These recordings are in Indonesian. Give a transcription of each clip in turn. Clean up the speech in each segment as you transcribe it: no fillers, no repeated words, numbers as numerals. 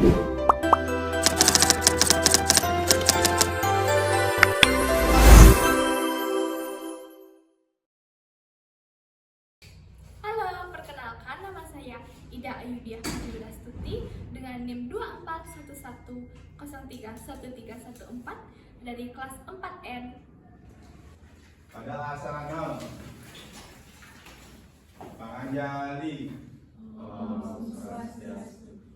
Halo, perkenalkan nama saya Ida Ayudiah Stuti dengan NIM 2411031314 dari kelas 4N. Pada asana Panganjali.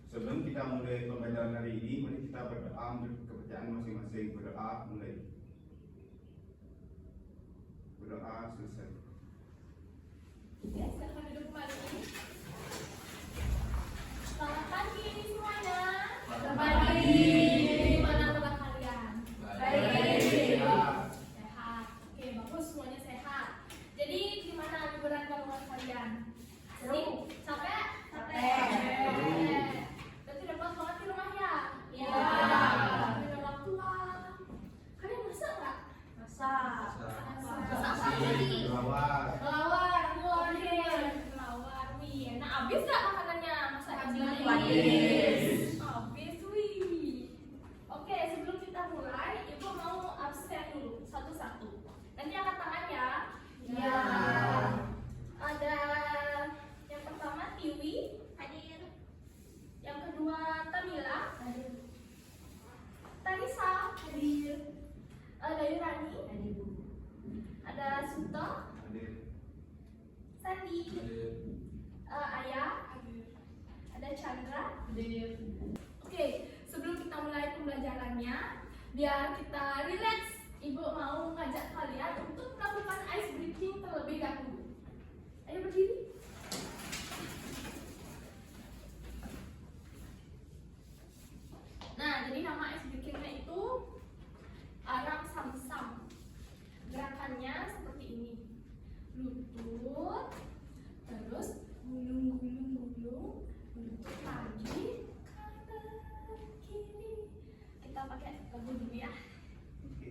Sebelum kita mulai pembelajaran hari ini, mari kita berdoa untuk kepercayaan masing-masing. Berdoa mulai. Berdoa selesai. Oke, silahkan duduk kembali. Selamat pagi semuanya. Selamat pagi. Gimana kabar kalian? Baik. Sehat. Oke, bagus, semuanya sehat. Jadi gimana liburan kalian kalian? Seru? Capek? Capek. Berarti udah puas banget di rumah ya? Iya. Dengan orang tua. Kalian masak nggak? Masak. Masak apa tadi? Lawar. Kelawar, kelawar, wih, enak. Habis nggak makanannya? Masa habis? Habis, wih. Oke, sebelum kita mulai, Ibu mau absen dulu, satu-satu. Nanti angkat tangan ya. Iya. Ada yang pertama Tiwi, hadir. Yang kedua Tamila, hadir. Tarisa, hadir. Dayurani, hadir. Ada Suto, Hadir. Sandi, Ayah, ada Chandra. Oke, sebelum kita mulai pembelajarannya, biar kita relax, Ibu mau ngajak kalian untuk melakukan ice breathing terlebih dahulu. Ayo berdiri. Nah, jadi nama ice breathingnya itu Aram Samsam. Gerakannya seperti ini. Lutut, terus gulung, lutut lagi, kanan, kiri. Kita pakai lagu dulu ya. Oke.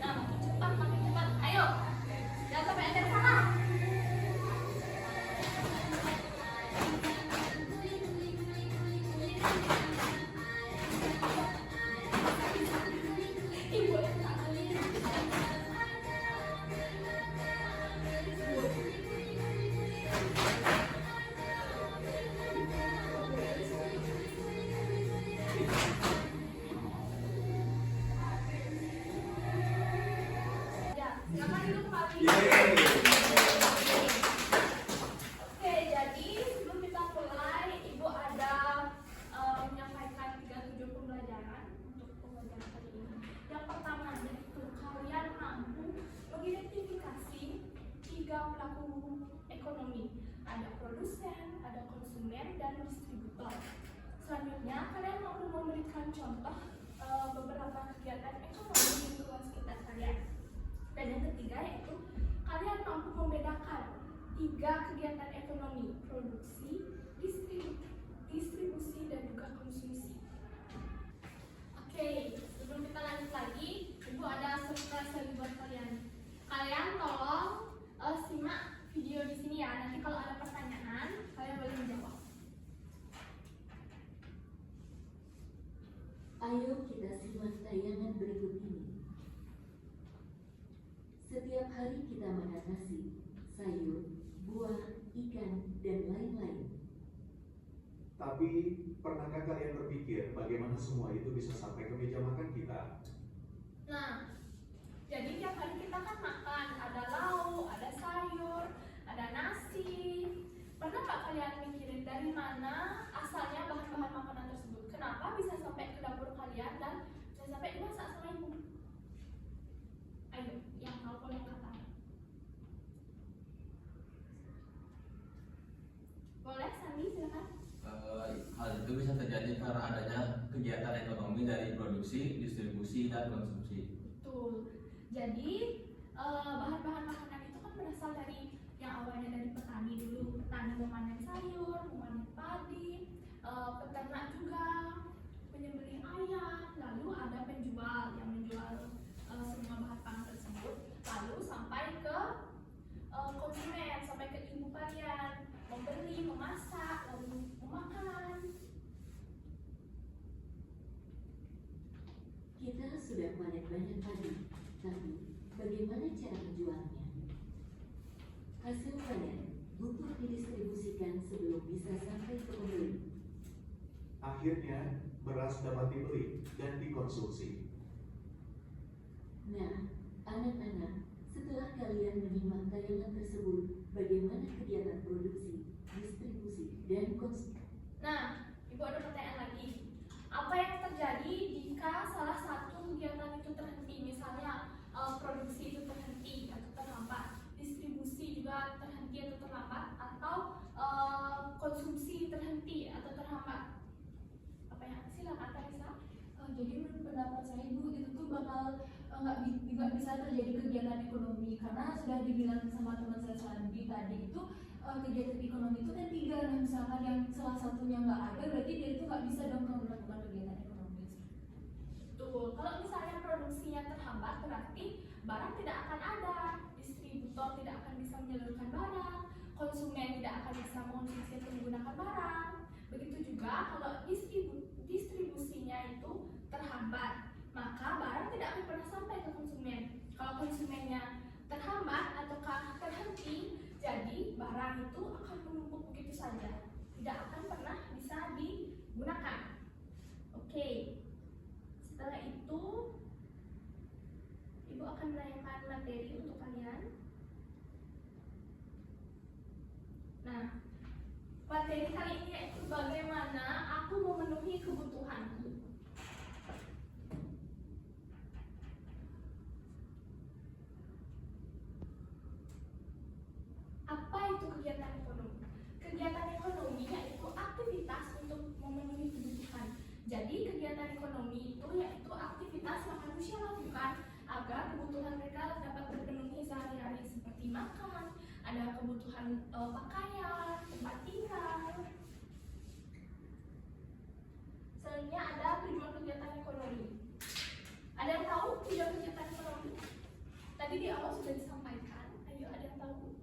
Nah, makin cepat. Ayo. Jangan sampai ada yang salah. Ibu yang salah. Ya, silakan duduk kembali. Yeay. Oke, jadi sebelum kita mulai, Ibu ada menyampaikan 37 pembelajaran untuk pembelajaran kali ini. Yang pertama yaitu kalian mampu mengidentifikasi 3 pelaku ekonomi. Ada produsen, ada konsumen, dan distributor. Selanjutnya, kalian mampu memberikan contoh beberapa kegiatan ekonomi di lingkungan sekitar kalian. Dan yang ketiga yaitu kalian mampu membedakan 3 kegiatan ekonomi: produksi, distribusi, dan juga konsumsi. Oke, sebelum kita lanjut lagi, Ibu ada surprise lagi buat kalian. Kalian tolong simak video di sini ya. Nanti kalau ada pertanyaan, kalian boleh menjawab. Ayo kita simak tayangan berikut ini. Setiap hari kita makan nasi, sayur, buah, ikan, dan lain-lain. Tapi, pernahkah kalian berpikir bagaimana semua itu bisa sampai ke meja makan kita? Nah, jadi tiap hari kita kan makan, ada lauk, ada sayur, ada nasi. Pernah nggak kalian mikirin dari mana asalnya bahan-bahan makanan tersebut? Kenapa bisa sampai ke dapur kalian dan bisa sampai dimasak sama ibu? Ayo, yang tahu kalau kata. Hal itu bisa terjadi karena adanya kegiatan ekonomi dari produksi, distribusi, dan konsumsi. Betul. Jadi bahan-bahan makanan itu kan berasal dari yang awalnya dari petani dulu. Petani memanen sayur, memanen padi, peternak juga menyembelih ayam. Lalu ada penjual yang menjual semua bahan pangan tersebut. Lalu sampai ke konsumen, sampai ke ibu kalian, membeli, memasak, lalu memakan. Kita sudah panen banyak padi, tapi bagaimana cara menjualnya? Hasil panen butuh didistribusikan sebelum bisa sampai ke pembeli. Akhirnya, beras dapat dibeli dan dikonsumsi. Nah, anak-anak, setelah kalian menyimak tayangan tersebut, bagaimana kegiatan produksi, distribusi, dan konsumsi? Nah, Ibu ada pertanyaan lagi. Apa yang terjadi jika salah satu kegiatan itu terhenti? Misalnya produksi itu terhenti atau terhambat, distribusi juga terhenti atau terlambat, atau konsumsi terhenti atau terhambat. Apa yang silakan Karisa? Jadi menurut pendapat saya Bu, itu tuh bakal nggak bisa terjadi kegiatan ekonomi, karena sudah dibilang sama teman saya Sandi tadi itu kegiatan ekonomi itu kan tiga. Nah, misalkan yang salah satunya nggak ada, berarti dia itu nggak bisa dong melakukan kegiatan ekonomi. Betul. Kalau misalnya produksinya terhambat, berarti barang tidak akan ada, distributor tidak akan bisa menyalurkan barang, konsumen tidak akan bisa mengonsumsi atau menggunakan barang. Begitu juga kalau distribusinya itu terhambat, maka barang tidak akan pernah sampai ke konsumen. Kalau konsumennya terhambat ataukah terhenti, jadi barang itu akan menumpuk begitu saja, tidak akan pernah bisa digunakan. Oke. Setelah itu, Ibu akan menanyakan materi untuk kalian. Nah, materi kali ini yaitu bagaimana aku memenuhi kebutuhanku. Apa itu kegiatan ekonomi? Kegiatan ekonomi yaitu aktivitas untuk memenuhi kebutuhan. Jadi kegiatan ekonomi itu yaitu aktivitas yang manusia lakukan agar kebutuhan mereka dapat terpenuhi sehari-hari, seperti makan, ada kebutuhan pakaian, tempat tinggal. Selanjutnya ada tujuan kegiatan ekonomi. Ada yang tahu tujuan kegiatan ekonomi? Tadi di awal sudah disampaikan. Ayo, ada yang tahu?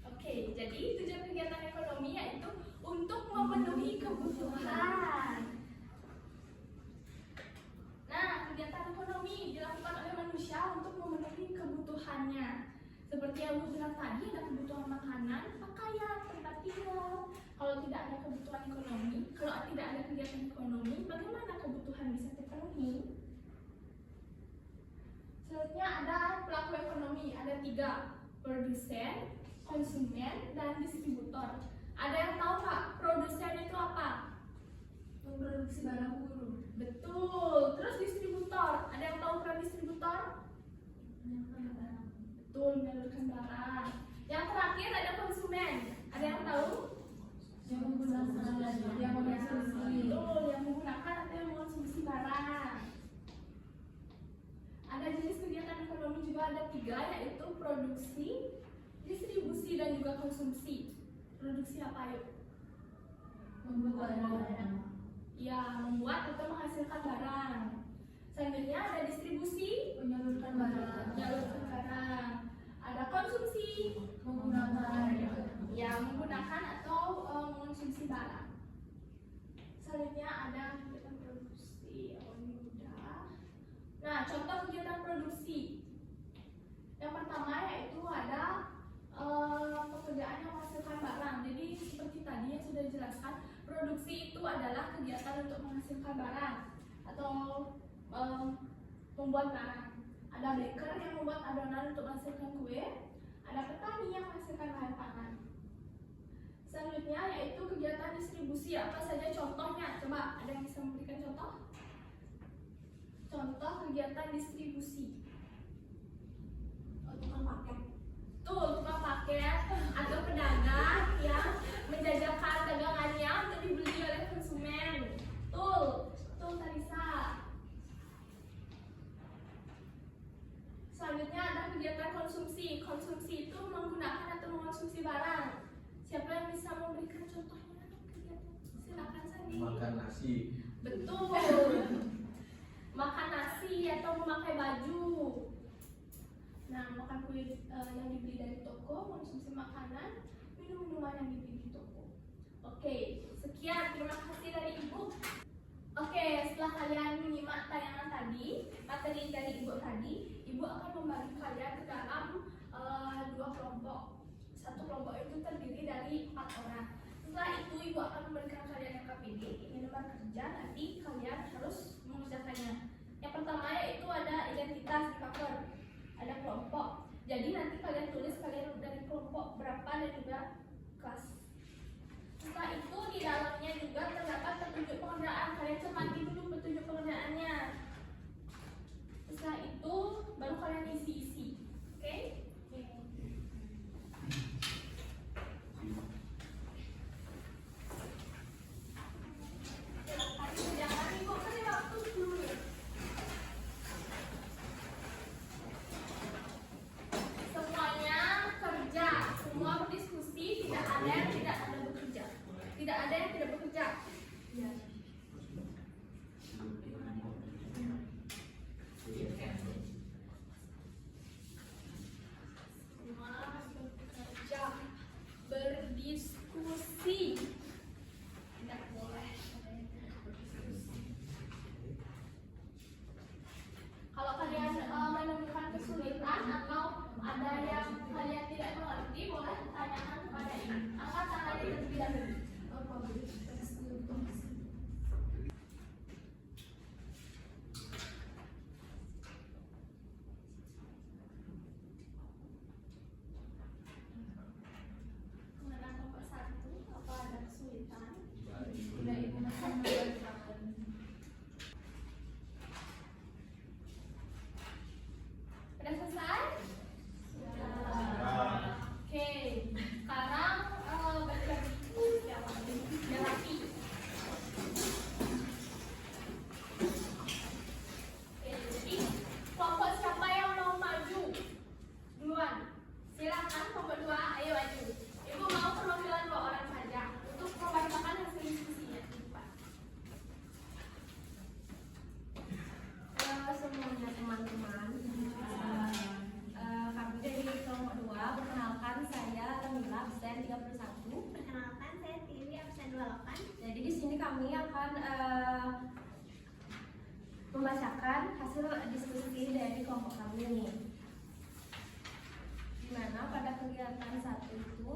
Oke, jadi tujuan kegiatan ekonomi yaitu untuk memenuhi kebutuhan. Nah, kegiatan ekonomi dilakukan oleh manusia untuk memenuhi kebutuhannya. Seperti yang Bu bilang tadi, ada kebutuhan makanan, pakaian, tempat tinggal. Kalau tidak ada kebutuhan ekonomi, kalau tidak ada kegiatan ekonomi, bagaimana kebutuhan bisa terpenuhi? Selanjutnya ada pelaku ekonomi, ada 3, produsen, konsumen, dan distributor. Ada yang tahu nggak produsen itu apa? Memproduksi barang buruh. Betul. Terus distributor, ada yang tahu peran distributor? Menyalurkan barang. Betul, menyalurkan barang. Yang terakhir ada konsumen, ada yang tahu? Yang menggunakan, yang mengkonsumsi. Betul, yang menggunakan atau yang mengonsumsi barang. Ada jenis kegiatan ekonomi juga ada 3, yaitu produksi, distribusi, dan juga konsumsi. Produksi apa yuk? Membuat barang. Ya, membuat atau menghasilkan barang. Selanjutnya ada distribusi, Menyalurkan barang. menyalurkan barang. Ada konsumsi, Menggunakan. ya menggunakan atau mengonsumsi barang. Selanjutnya ada kegiatan produksi. Oh, ini udah. Nah, contoh kegiatan produksi. Yang pertama yaitu ada pekerjaan yang menghasilkan barang. Jadi seperti tadi yang sudah dijelaskan, produksi itu adalah kegiatan untuk menghasilkan barang atau membuat barang. Ada baker yang membuat adonan untuk menghasilkan kue, ada petani yang menghasilkan bahan pangan. Selanjutnya yaitu kegiatan distribusi. Apa saja contohnya? Coba ada yang bisa memberikan contoh? Contoh kegiatan distribusi. Tukang paket. Tuh, tukang paket atau pedagang yang kegiatan konsumsi. Konsumsi itu menggunakan atau mengonsumsi barang. Siapa yang bisa memberikan contohnya kegiatan? Silakan Sandi. Makan nasi. Betul. Makan nasi atau memakai baju. Nah, makan kue yang dibeli dari toko, konsumsi makanan, minum minuman yang dibeli di toko. Oke, sekian. Terima kasih dari Ibu. Oke, setelah kalian menyimak tayangan tadi, materi dari Ibu tadi, Ibu akan membagi kalian ke dalam dua kelompok. Satu kelompok itu terdiri dari 4 orang. Setelah itu Ibu akan memberikan kalian yang KPD, ini lembar kerja, nanti kalian harus mengerjakannya. Yang pertama yaitu ada identitas di cover, ada kelompok. Jadi nanti kalian tulis kalian dari kelompok berapa dan juga kelas. Setelah itu di dalamnya juga terdapat petunjuk pengerjaan. Kalian cermati dulu petunjuk pengerjaannya. Setelah itu baru kalian isi-isi. Oke? Silakan kerjakan Ibu, kasih waktu 10 menit. Semuanya kerja, semua berdiskusi, tidak ada yang tidak ada bekerja. Tidak ada yang tidak bekerja. Ya. Semua bekerja, berdiskusi. Tidak boleh ada yang tidak berdiskusi. Kalau kalian menemukan kesulitan atau ada yang kalian tidak mengerti, boleh tanyakan kepada ini. Angkat tangannya terlebih dahulu. Kemudian kelompok 1, apa ada kesulitan? Udah Ibu masih mengerjakan. Sudah selesai? Sudah. Oke, sekarang balik lagi ya lagi. Oke, jadi kelompok siapa yang mau maju duluan? Silakan kelompok 2, ayo maju. Ibu mau perwakilan 2 orang saja untuk membacakan hasil diskusinya di depan. Halo semuanya teman-teman. Kami dari kelompok 2, perkenalkan saya Lamila, absen 31. Perkenalkan, saya Tiwi, absen 28. Jadi di sini kami akan membacakan hasil diskusi dari kelompok kami nih. Dimana pada kegiatan 1 itu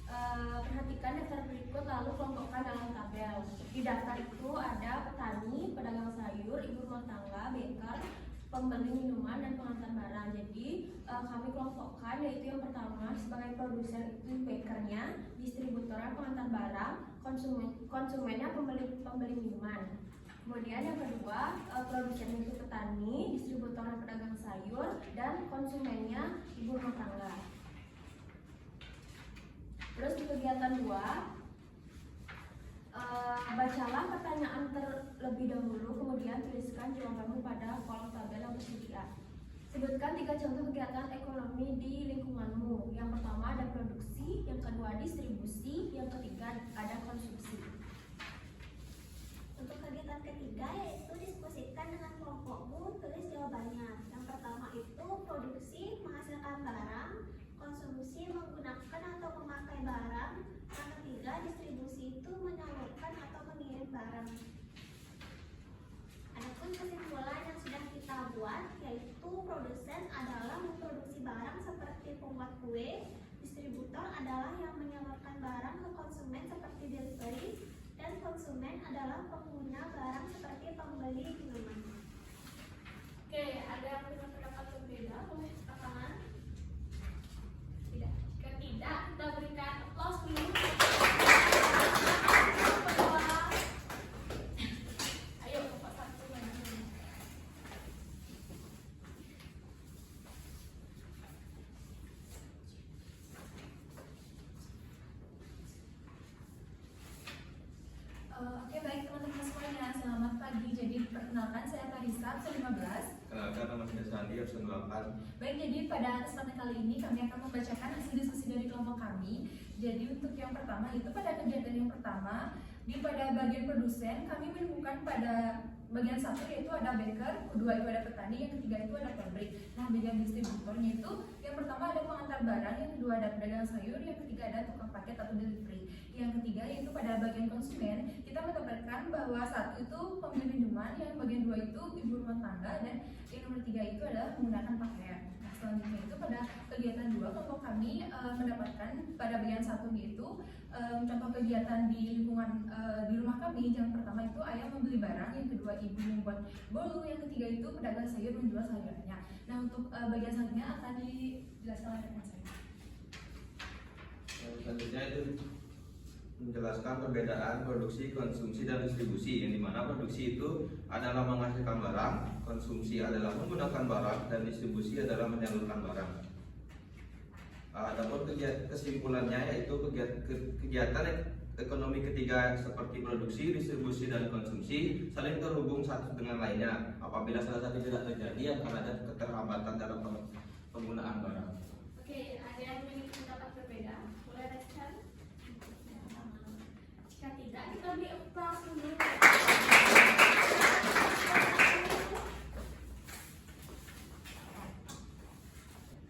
perhatikan daftar berikut lalu kelompokkan dalam tabel. Di daftar itu ada petani, pedagang sayur, ibu rumah tangga, baker, pembeli minuman dan pengantar barang. Jadi kami kelompokkan yaitu yang pertama sebagai produsen itu bakernya, distributornya pengantar barang, konsumennya pembeli minuman. Kemudian yang kedua produsen itu petani, distributornya pedagang sayur, dan konsumennya ibu rumah tangga. Terus di kegiatan 2, bacalah pertanyaan terlebih dahulu, kemudian tuliskan jawabanmu pada kolom tabel yang tersedia. Sebutkan 3 contoh kegiatan ekonomi di lingkunganmu. Yang pertama ada produksi, yang kedua distribusi, yang ketiga ada konsumsi. Untuk kegiatan ketiga yaitu diskusikan dengan kelompokmu, tulis jawabannya. Yang pertama itu produksi, menghasilkan barang, konsumsi, menggunakan atau memakai barang. Yang ketiga distribusi itu menyalurkan atau mengirim barang. Adapun kesimpulan yang sudah kita buat yaitu produsen adalah memproduksi barang seperti pembuat kue, distributor adalah yang menyalurkan barang ke konsumen seperti delivery, dan konsumen adalah pengguna barang seperti pembeli minuman. Oke, ada yang punya pendapat berbeda? Boleh angkat tangan. Tidak. Jika tidak, kita berikan applause dulu. Kelompok 2. Ayo kelompok 1 maju. Oke, baik teman-teman semuanya, selamat pagi. Jadi perkenalkan saya Tarisa, absen 15. Perkenalkan, nama saya Sandi, absen 8. Baik, jadi pada kesempatan kali ini kami akan membacakan hasil diskusi dari kelompok kami. Jadi untuk yang pertama itu pada kegiatan yang pertama pada bagian produsen kami menemukan pada bagian satu yaitu ada baker, kedua itu ada petani, yang ketiga itu ada pabrik. Nah, bagian distributornya itu yang pertama ada pengantar barang, yang kedua ada pedagang sayur, yang ketiga ada tukang paket atau delivery. Yang ketiga yaitu pada bagian konsumen kita mendapatkan bahwa satu itu pembeli minuman, yang bagian dua itu ibu rumah tangga, dan yang nomor tiga itu adalah menggunakan pakaian. Nah, selanjutnya itu pada kegiatan dua kelompok kami mendapatkan pada bagian satu yaitu contoh kegiatan di lingkungan di rumah kami. Yang pertama itu ayah membeli barang, yang kedua ibu membuat bolu, yang ketiga itu pedagang sayur menjual sayurnya. Nah, untuk bagian selanjutnya akan dijelaskan oleh rekan saya. Selanjutnya itu menjelaskan perbedaan produksi, konsumsi, dan distribusi, yang dimana produksi itu adalah menghasilkan barang, konsumsi adalah menggunakan barang, dan distribusi adalah menyalurkan barang. Adapun kesimpulannya yaitu kegiatan ekonomi ketiga seperti produksi, distribusi, dan konsumsi saling terhubung satu dengan lainnya. Apabila salah satu tidak terjadi akan ada keterlambatan dalam penggunaan barang. Oke, ada yang memiliki pendapat berbeda? Boleh respon? Jika tidak, kita beri applause dulu.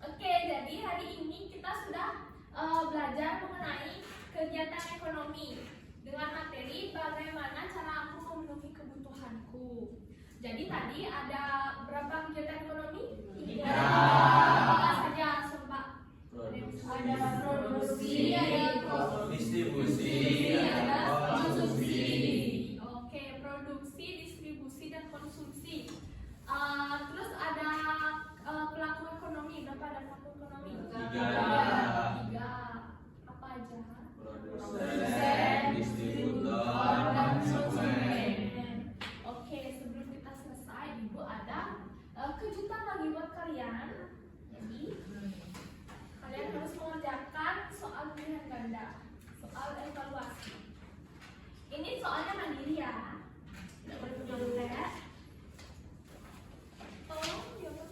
Oke, jadi hari ini kita sudah belajar mengenai kegiatan ekonomi dengan materi bagaimana cara aku memenuhi kebutuhanku. Jadi tadi ada berapa kegiatan ekonomi? 3. Apa saja, Sobat? Ada produksi, ada Distribusi, ada konsumsi. Oke, produksi, distribusi, dan konsumsi. Terus ada pelaku ekonomi. Berapa ada pelaku ekonomi? 3. Apa aja? Produsen, distributor, konsumen. Oke, sebelum kita selesai, Ibu ada kejutan lagi buat kalian. Jadi kalian harus mengerjakan soal pilihan ganda, soal evaluasi. Ini soalnya mandiri ya, tidak boleh punya dompet. Tolong jawab.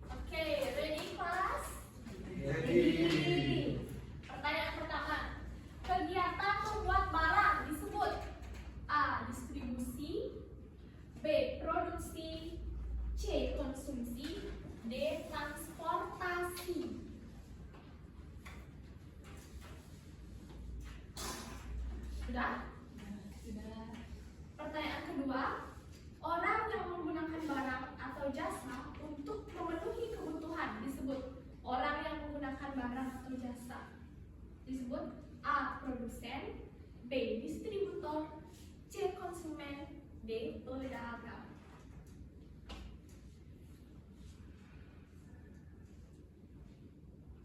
Oke, ready class? Ready. Pertanyaan pertama, kegiatan membuat barang disebut A. Distribusi, B. Produksi, C. Konsumsi, D. Transportasi. Sudah? Sudah. Pertanyaan kedua, orang yang menggunakan barang atau jasa untuk memenuhi kebutuhan disebut orang yang menggunakan barang atau jasa. Disebut A. Produsen, B. Distributor, C. Konsumen, D. Pedagang.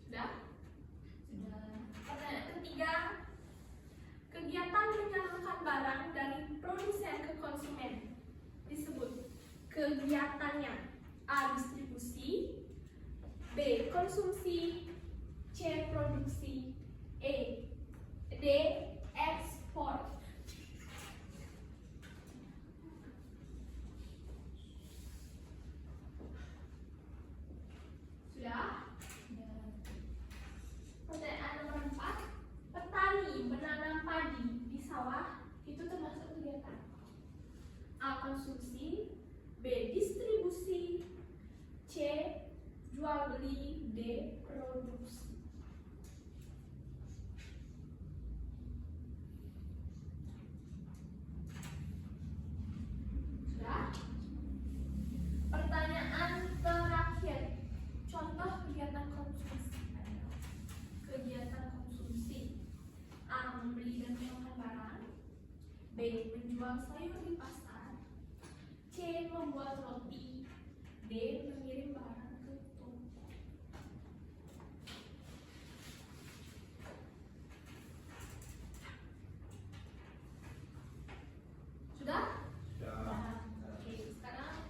Sudah? Sudah. Pertanyaan ketiga, kegiatan menyalurkan barang dari produsen ke konsumen disebut kegiatannya A. Distribusi, B. Konsumsi, C. Produksi, D. Ekspor. Sudah? Pertanyaan nomor 4, petani menanam padi di sawah itu termasuk kegiatan A. Konsumsi, B. Distribusi, C. Jual beli, D. Produksi. Sudah? Pertanyaan terakhir, contoh kegiatan konsumsi adalah kegiatan konsumsi A. Membeli dan menjual barang, B. Menjual sayur di pasar, C. Membuat roti, D. Mengirim barang ke toko. Sudah? Oke, sekarang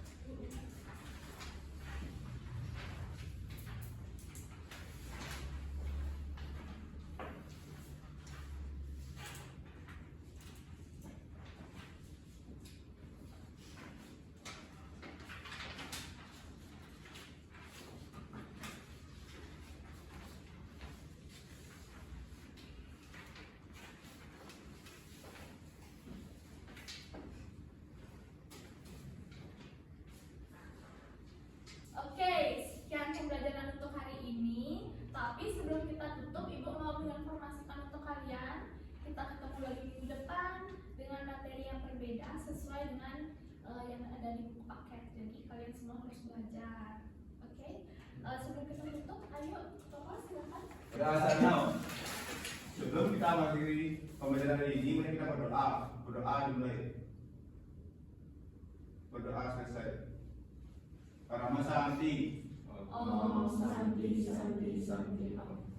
ya, sesuai dengan yang ada di buku paket. Jadi kalian semua harus belajar. Oke? Sebelum kita tutup, ayo Bapak silakan. Sebelum kita mengakhiri pembelajaran hari ini, mari kita berdoa. Berdoa dimulai. Berdoa selesai. Karama Santi. Om Santi Santi Santi Om.